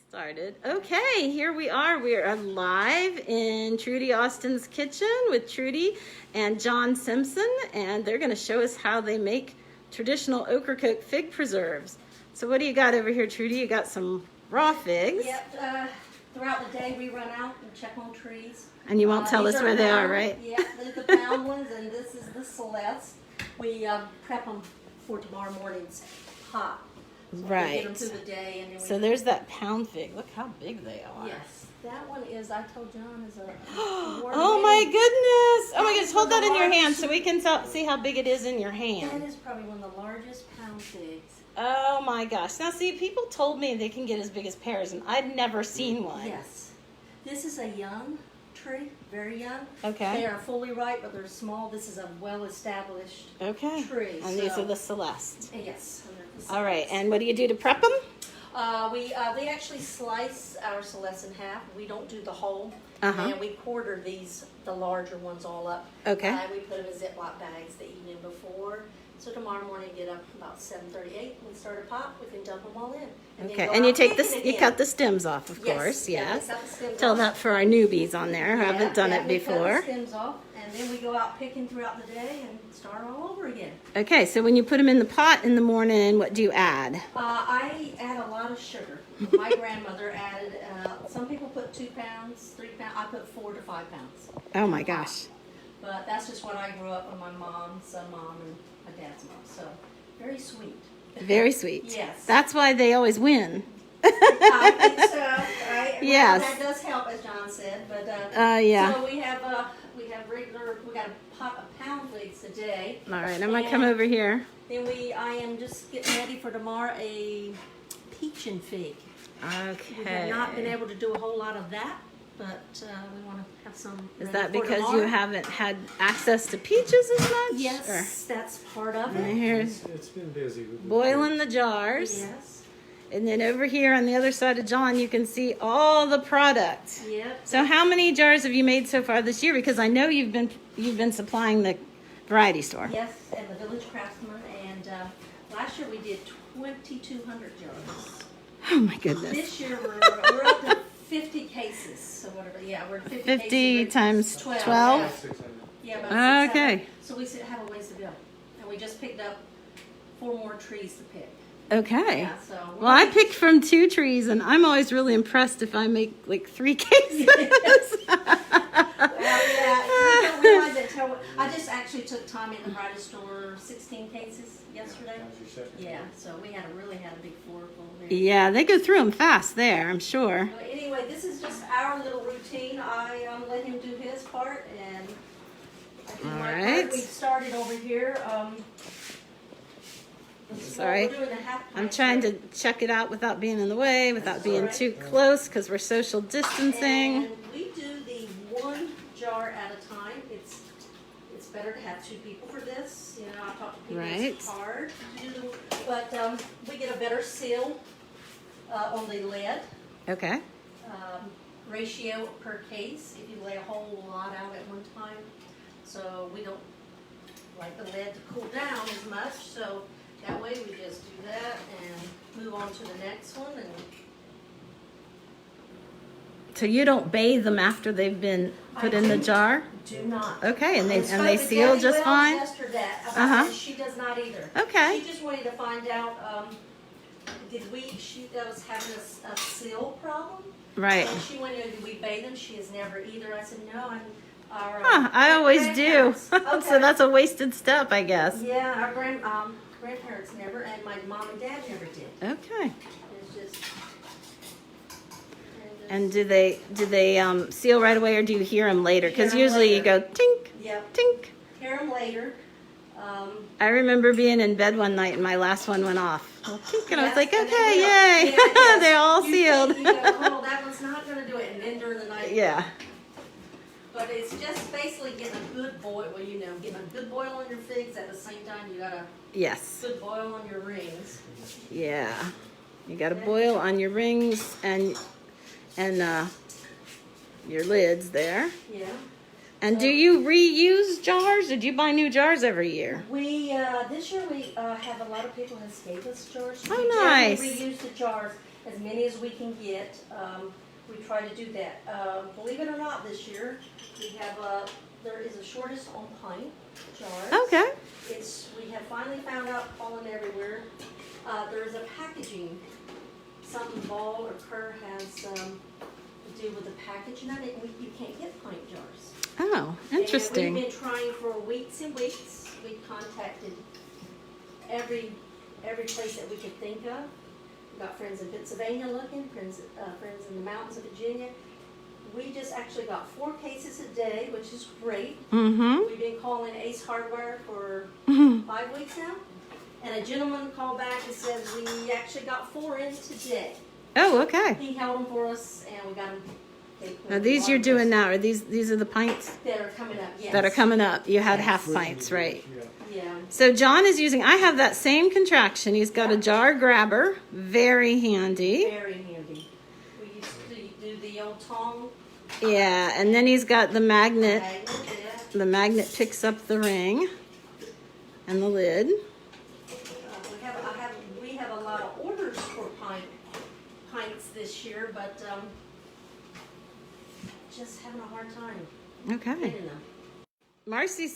Started. Okay, here we are. We are live in Trudy Austin's kitchen with Trudy and John Simpson, and they're going to show us how they make traditional Ocracoke fig preserves. So what do you got over here, Trudy? You got some raw figs. Yep. Throughout the day we run out and check on trees. And you won't tell us where they are, right? Yeah, these are the pound ones, and this is the Celeste. We prep them for tomorrow morning's pot. So right. We get them through the day, and then so there's that pound fig. Look how big they are. Yes, that one is. I told John is a. Oh my goodness! Oh my goodness! Hold that in your hand so we can see how big it is in your hand. That is probably one of the largest pound figs. Oh my gosh! Now see, people told me they can get as big as pears, and I'd never seen one. Yes, this is a young tree, very young. Okay. They are fully ripe, but they're small. This is a well-established tree. And these are the Celeste. Yes. All right, and what do you do to prep them? They actually slice our Celeste in half. We don't do the whole, and we quarter the larger ones all up. Okay. We put them in Ziploc bags the evening before. So tomorrow morning, get up about 7:38. We start a pot. We can dump them all in. And okay, and you cut the stems off, of course. Yes. Tell that for our newbies on there who haven't done it before. Cut the stems off, and then we go out picking throughout the day and start all over again. Okay, so when you put them in the pot in the morning, what do you add? I add a lot of sugar. My grandmother added. Some people put 2 pounds, 3 pounds. I put 4 to 5 pounds. Oh my gosh! But that's just what I grew up with. My mom's mom and my dad's mom. So very sweet. Very sweet. Yes. That's why they always win. I think so. Yes. That does help, as John said. But yeah. So we have regular. We got a pot of pound figs today. All right, I'm gonna come over here. Then I am just getting ready for tomorrow a peach and fig. Okay. We have not been able to do a whole lot of that, but we want to have some. Is that because you haven't had access to peaches as much? Yes, that's part of it. And here's it's been busy. boiling the jars. Yes. And then over here on the other side of John, you can see all the product. Yep. So how many jars have you made so far this year? Because I know you've been supplying the variety store. Yes, and the Village Craftsman, and last year we did 2,200 jars. Oh my goodness. This year we're up to 50 cases, so whatever. Yeah, we're 50 cases. times 12. Yeah, about 600. Okay. So we have a ways to go, and we just picked up 4 more trees to pick. Okay. Yeah, so well, I picked from 2 trees, and I'm always really impressed if I make like 3 cases. Yeah, we don't realize it until I just actually took Tommy in the variety store 16 cases yesterday. Yeah, so we really had a big floor full there. Yeah, they go through them fast there, I'm sure. But anyway, this is just our little routine. I let him do his part, and I do my part. We started over here. Sorry, I'm trying to check it out without being in the way, without being too close, because we're social distancing. And we do the 1 jar at a time. It's better to have 2 people for this. You know, I've talked to people. It's hard to do, but we get a better seal on the lead. Okay. Ratio per case. If you lay a whole lot out at one time, so we don't like the lead to cool down as much. So. That way we just do that and move on to the next one. And so you don't bathe them after they've been put in the jar? Do not. Okay, and they seal just fine? She does not either. Okay. She just wanted to find out, she was having a seal problem. Right. And she wanted to know, did we bathe them? She has never either. I said, no. I always do. Okay. So that's a wasted step, I guess. Yeah, our grandparents never, and my mom and dad never did. Okay. It's just. And do they seal right away, or do you hear them later? Because usually you go tink, tink. Hear them later. I remember being in bed one night and my last one went off. Well, tink, and I was like, okay, yay! Yes. They're all sealed. You go, oh, that one's not going to do it, and then during the night. Yeah. But it's just basically getting a good boil. Well, getting a good boil on your figs at the same time. You got a good boil on your rings. Yeah. You got to boil on your rings and your lids there. Yeah. And do you reuse jars, or do you buy new jars every year? This year we have a lot of people that gave us jars. Oh, nice. We reuse the jars, as many as we can get. We try to do that. Believe it or not, this year, we have there is a shortage on pint jars. Okay. We have finally found out, falling everywhere, there is a packaging. Something Ball or Kerr has to do with the packaging of it, and you can't get pint jars. Oh, interesting. And we've been trying for weeks and weeks. We contacted every place that we could think of. We've got friends in Pennsylvania looking, friends in the mountains of Virginia. We just actually got 4 cases a day, which is great. Mm-hmm. We've been calling Ace Hardware for Mm-hmm. 5 weeks now. And a gentleman called back and said we actually got 4 in today. Oh, okay. He held them for us, and we got them. Now these you're doing now, are these are the pints that are coming up? Yes. that are coming up? You had half pints, right? Yeah. So John is using, I have that same contraction. He's got a jar grabber, very handy. Very handy. We used to do the old tong. Yeah, and then he's got the magnet. Yeah. The magnet picks up the ring and the lid. We have a lot of orders for pints this year, but just having a hard time Okay. getting them. Marcy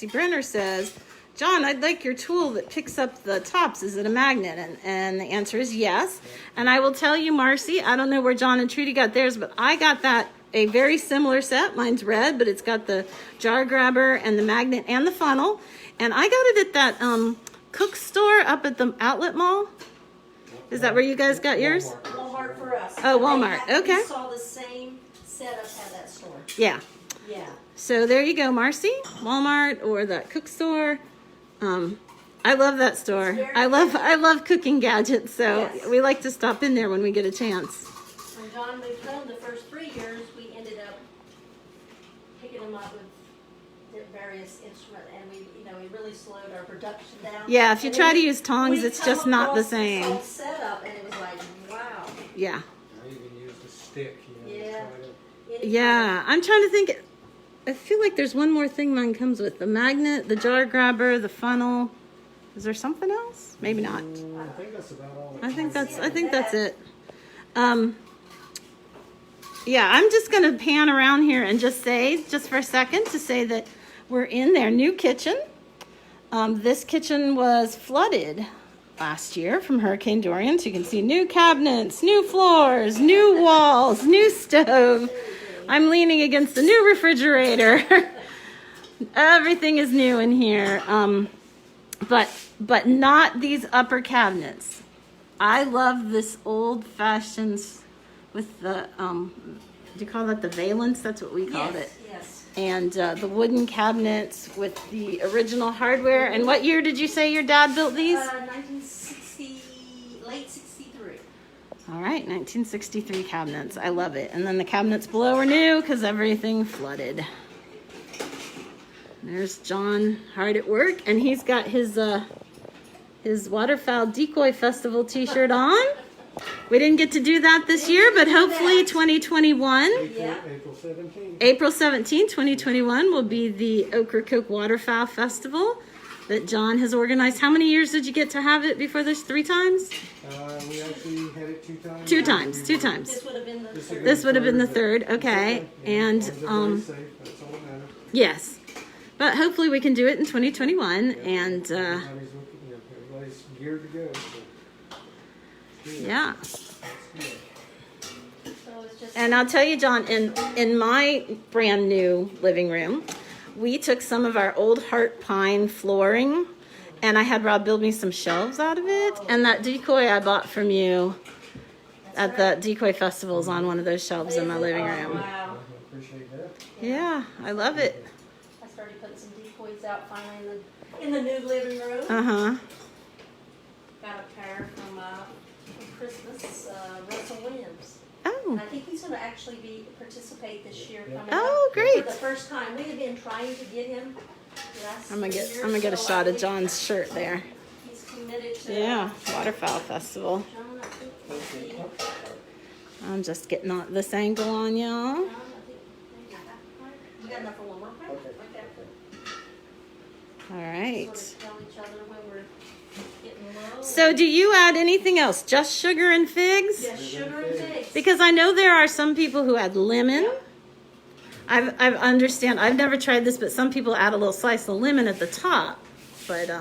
Brenner says, John, I'd like your tool that picks up the tops. Is it a magnet? And the answer is yes. And I will tell you, Marcy, I don't know where John and Trudy got theirs, but I got a very similar set. Mine's red, but it's got the jar grabber and the magnet and the funnel. And I got it at that Cook store up at the outlet mall. Is that where you guys got yours? Walmart for us. Oh, Walmart. Okay. We saw the same setup at that store. Yeah. Yeah. So there you go, Marcy. Walmart or that Cook store. I love that store. I love cooking gadgets, so Yes. we like to stop in there when we get a chance. When John moved home the first 3 years, we ended up picking them up with the various instruments, and we really slowed our production down. Yeah, if you And try then to use tongs, we it's come just not the across this same. whole setup, and it was like, wow. Yeah. I even used a stick, Yeah. try to- Yeah, I'm trying to think. I feel like there's one more thing mine comes with. The magnet, the jar grabber, the funnel. Is there something else? Maybe not. I think that's about all. I think that's it. Yeah, I'm just going to pan around here and just for a second, to say that we're in their new kitchen. This kitchen was flooded last year from Hurricane Dorian. So you can see new cabinets, new floors, new walls, new stove. I'm leaning against the new refrigerator. Everything is new in here. But not these upper cabinets. I love this old-fashioned with the, do you call that the valance? That's what we called it. Yes. And the wooden cabinets with the original hardware. And what year did you say your dad built these? 1960, late 63. All right, 1963 cabinets. I love it. And then the cabinets below are new because everything flooded. There's John hard at work, and he's got his Waterfowl Decoy Festival t-shirt on. We didn't get to do that this year, but hopefully 2021. Yeah. April 17th. April 17, 2021 will be the Ocracoke Waterfowl Festival that John has organized. How many years did you get to have it before this? 3 times? We actually had it 2 times. 2 times, 2 times. This would have been the third. This would have been the third, okay. And Safe, that's all that matters. yes, but hopefully we can do it in 2021. And Everybody's geared to go. So. yeah. That's good. So it's just. And I'll tell you, John, in my brand new living room, we took some of our old heart pine flooring, and I had Rob build me some shelves out of it. And that decoy I bought from you at the decoy festivals on one of those shelves in my living room. Wow. I appreciate that. Yeah, I love it. I started putting some decoys out finally in the new living room. Uh-huh. Got a pair from Christmas, Russell Williams. Oh. And I think he's going to actually participate this year coming Oh, up great. for the first time. We have been trying to get him last I'm gonna get a so shot I of think John's shirt there. He's committed to. Yeah, Waterfowl Festival. John, I think maybe- I'm just getting on this angle on y'all. John, I think maybe half a pint. You got enough for one more pint? Okay. All right. Sort of tell each other when we're getting getting low. So do you add anything else? Just sugar and figs? Just sugar and figs. Because I know there are some people who add lemon. Yep. I've understand. I've never tried this, but some people add a little slice of lemon at the top. But My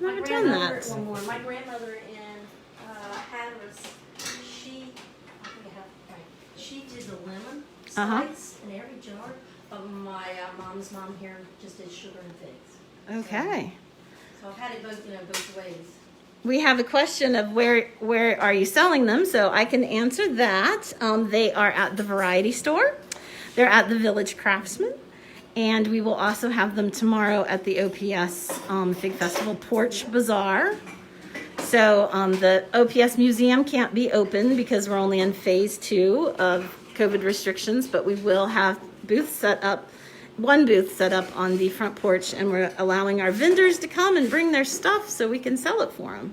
never done grandmother, that. one more. My grandmother in Hatteras, she, I think I have, right, she did the lemon slice in every jar. But my mom's mom here just did sugar and figs. Okay. So I've had it both, both ways. We have a question of where are you selling them, so I can answer that. They are at the variety store. They're at the Village Craftsman, and we will also have them tomorrow at the OPS Fig Festival Porch Bazaar. So the OPS Museum can't be open because we're only in phase 2 of COVID restrictions, but we will have booths set up. One booth set up on the front porch, and we're allowing our vendors to come and bring their stuff so we can sell it for them.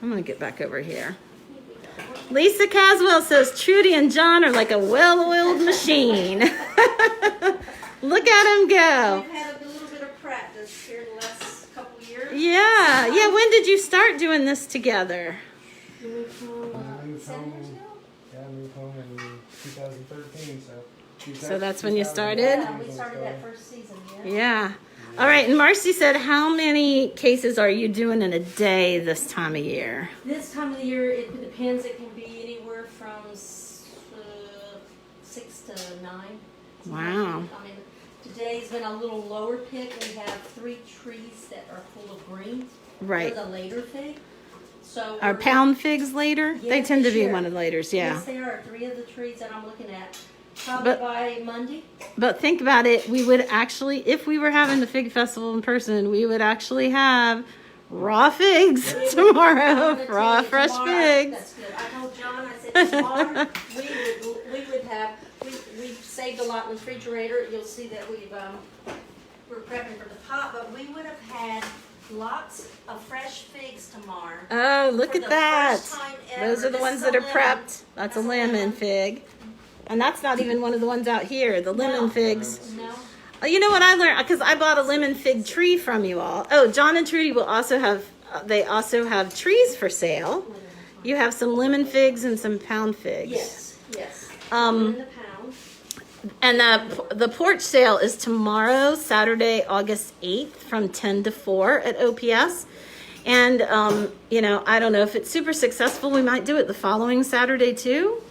I'm going to get back over here. Lisa Caswell says Trudy and John are like a well-oiled machine. Look at them go. We've had a little bit of practice here the last couple of years. Yeah. When did you start doing this together? We moved home, I moved 7 years home. ago? Yeah, I moved home in 2013, So that's when you started? Yeah, we started that first season, yeah. Yeah. All right. And Marcy said, how many cases are you doing in a day this time of year? This time of the year, it depends. It can be anywhere from 6 to 9. Wow. I mean, today's been a little lower pick. We have 3 trees that are full of green. Right. They're the later fig. So Are pound figs later? Yeah, They tend to this be year. one of the laters, yeah. Yes, there are 3 of the trees that I'm looking at. Probably But- by Monday. But think about it, we would actually, if we were having the fig festival in person, we would actually have raw figs I'm tomorrow. gonna tell Raw you, fresh tomorrow- figs. That's good. I told John, I said tomorrow we would have, we've saved a lot in the refrigerator. You'll see that we're prepping for the pot, but we would have had lots of fresh figs tomorrow. Oh, look For at the that. first time ever. Those are the This ones is that a are lemon. prepped. That's a lemon fig. And that's not even one of the ones out here, the lemon No. figs. No. Oh, you know what I learned? Because I bought a lemon fig tree from you all. Oh, John and Trudy will also have, they also have trees for sale. You have some lemon figs and some pound figs. Yes. Um, In the pound. And the porch sale is tomorrow, Saturday, August 8th from 10 to 4 at OPS. And, I don't know if it's super successful. We might do it the following Saturday too.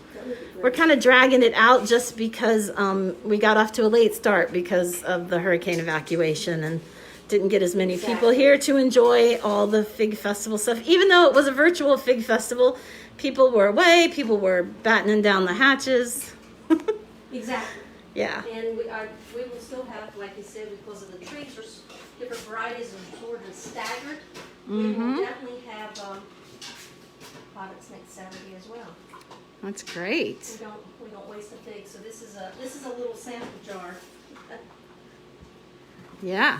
We're kind of dragging it out just because we got off to a late start because of the hurricane evacuation and didn't get as many people here to enjoy all the Fig Festival stuff. Even though it was a virtual Fig Festival, people were away, people were battening down the hatches. Exactly. Yeah. And we will still have, like you said, because of the trees are different varieties and sort of staggered. We will definitely have products next Saturday as well. That's great. We don't waste a fig. So this is a little sample jar. Yeah.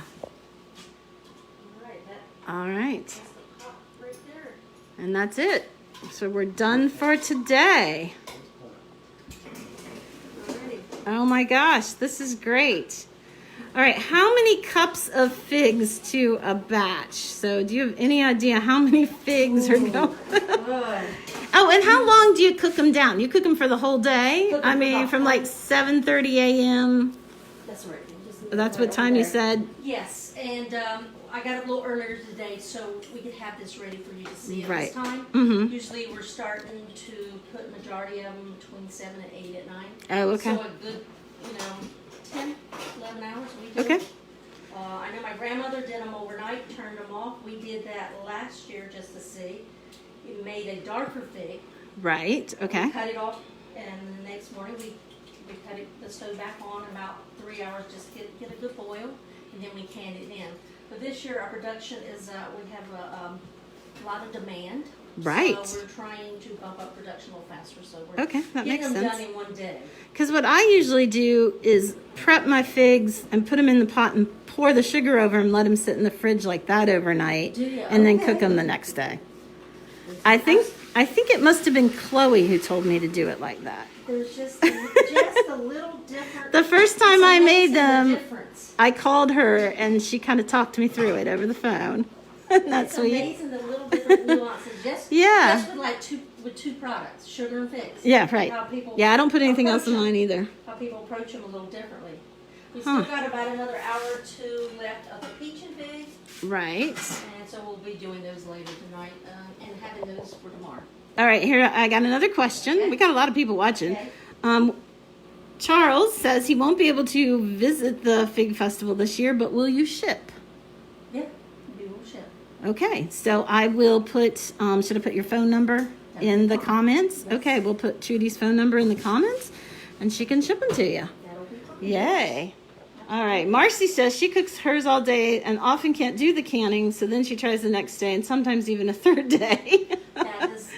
All right, All right. that's the pot right there. And that's it. So we're done for today. Alrighty. Oh my gosh, this is great. All right, how many cups of figs to a batch? So do you have any idea how many figs are going? Good. Oh, and how long do you cook them down? You cook them for the whole day? Cook 'em I for mean, about from like 7:30 a.m. That's right. Just That's right what time over you there. said? Yes, and I got up a little earlier today so we could have this ready for you to see at Right. this time. Mm-hmm. Usually we're starting to put majority of them between 7 and 8 at night. Oh, okay. So a good, 10, 11 hours we do. Okay. I know my grandmother did them overnight, turned them off. We did that last year just to see. We made a darker fig. Right, okay. We cut it off, and the next morning we cut the stove back on about 3 hours, just get a good boil, and then we canned it in. But this year our production is we have a lot of demand. Right. So we're trying to bump up production a little faster. So we're Okay, that makes getting them sense. done in one day. Because what I usually do is prep my figs and put them in the pot and pour the sugar over and let them sit in the fridge like that overnight, Do ya? and then Okay. cook them the next day. I think it must have been Chloe who told me to do it like that. There's just a little different. The first time it's I made amazing the them, difference. I called her and she kind of talked me through it over the phone. And that's It's sweet. amazing the little different nuances. Just, Yeah. Just with like two products, sugar and fix. Yeah, right. How people Yeah, I don't put anything else in approach mine them. either. How people approach them a little differently. We Huh. still got about another hour or two left of the peach and fig, Right. and so we'll be doing those later tonight and having those for tomorrow. All right, here I got another question. Okay. We got a lot of people watching. Okay. Charles says he won't be able to visit the Fig Festival this year, but will you ship? Yeah, we will ship. Okay, so I will put, should I put your phone number in the comments? Yes. Okay, we'll put Trudy's phone number in the comments, and she can ship them to you. That'll be fine. Yay. All right, Marcy says she cooks hers all day and often can't do the canning, so then she tries the next day and sometimes even a third day. That does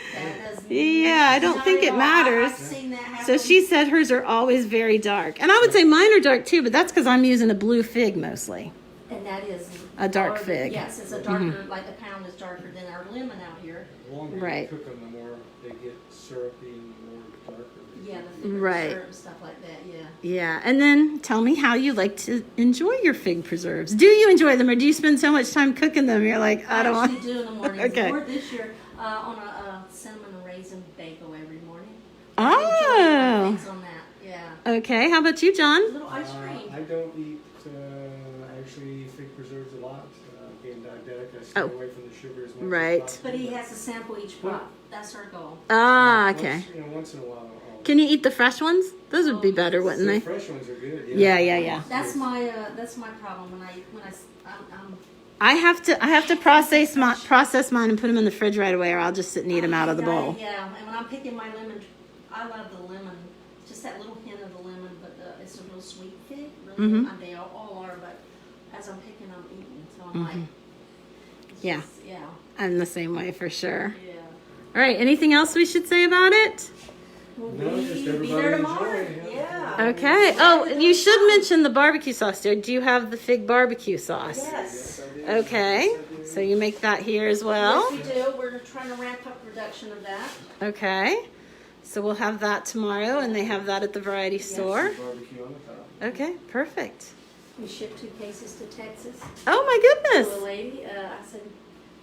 Yeah, I don't not think at it all. matters. I've seen that happen. So she said hers are always very dark. And I would say mine are dark too, but that's because I'm using a blue fig mostly. And that is A dark darker- fig. Yes, it's a darker, like the pound is darker than our lemon out here. The longer Right. you cook them, the more they get syrupy and the more darker they Yeah, get. the thicker Right. syrup and stuff like that. Yeah. Yeah, and then tell me how you like to enjoy your fig preserves. Do you enjoy them or do you spend so much time cooking them? You're like, I don't actually want. do in the mornings. Okay. More this year on a cinnamon and raisin bagel every morning. Oh. I enjoy my things on that. Yeah. Okay, how about you, John? Little ice cream. I don't eat actually fig preserves a lot. Being diabetic, I stay Oh. away from the sugar as much Right. as possible. But he has to sample each pot. That's our goal. Ah, Once- okay. Once in a while. Can you eat the fresh ones? Those would be better, wouldn't The they? fresh ones are good. Yeah, yeah, yeah. That's my problem when I'm I have to process mine and put them in the fridge right away, or I'll just sit and eat them out of the bowl. Yeah, and when I'm picking my lemon, I love the lemon, just that little hint of the lemon, but it's a real sweet fig. Really, Mhm. I mean, they all are, but as I'm picking, I'm eating, so I'm like, it's Yeah. just- yeah, I'm the same way for sure. yeah. All right, anything else we should say about it? We'll No, just be everybody there tomorrow. enjoy, Yeah. Okay. Oh, and you should mention the barbecue sauce, dear. Do you have the fig barbecue sauce? Yes. Okay. So you make that here as well. Yes, we do. We're trying to ramp up production of that. Okay. So we'll have that tomorrow, and they have that at the variety store. Barbecue on the top. Okay, perfect. We shipped 2 cases to Texas. Oh my To a goodness. lady, I said,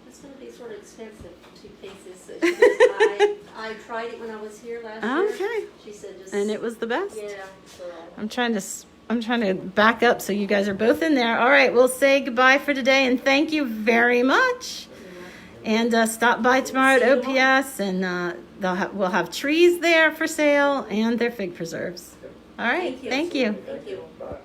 that's going to be sort of expensive, 2 cases. So she goes, I tried it when I was here last year. Okay. She said just. And it was the best. Yeah. So. I'm trying to back up so you guys are both in there. All right, we'll say goodbye for today, and thank you very much. And stop by tomorrow at OPS, and we'll have trees there for sale and their fig preserves. All right, thank you. Thank you. Bye.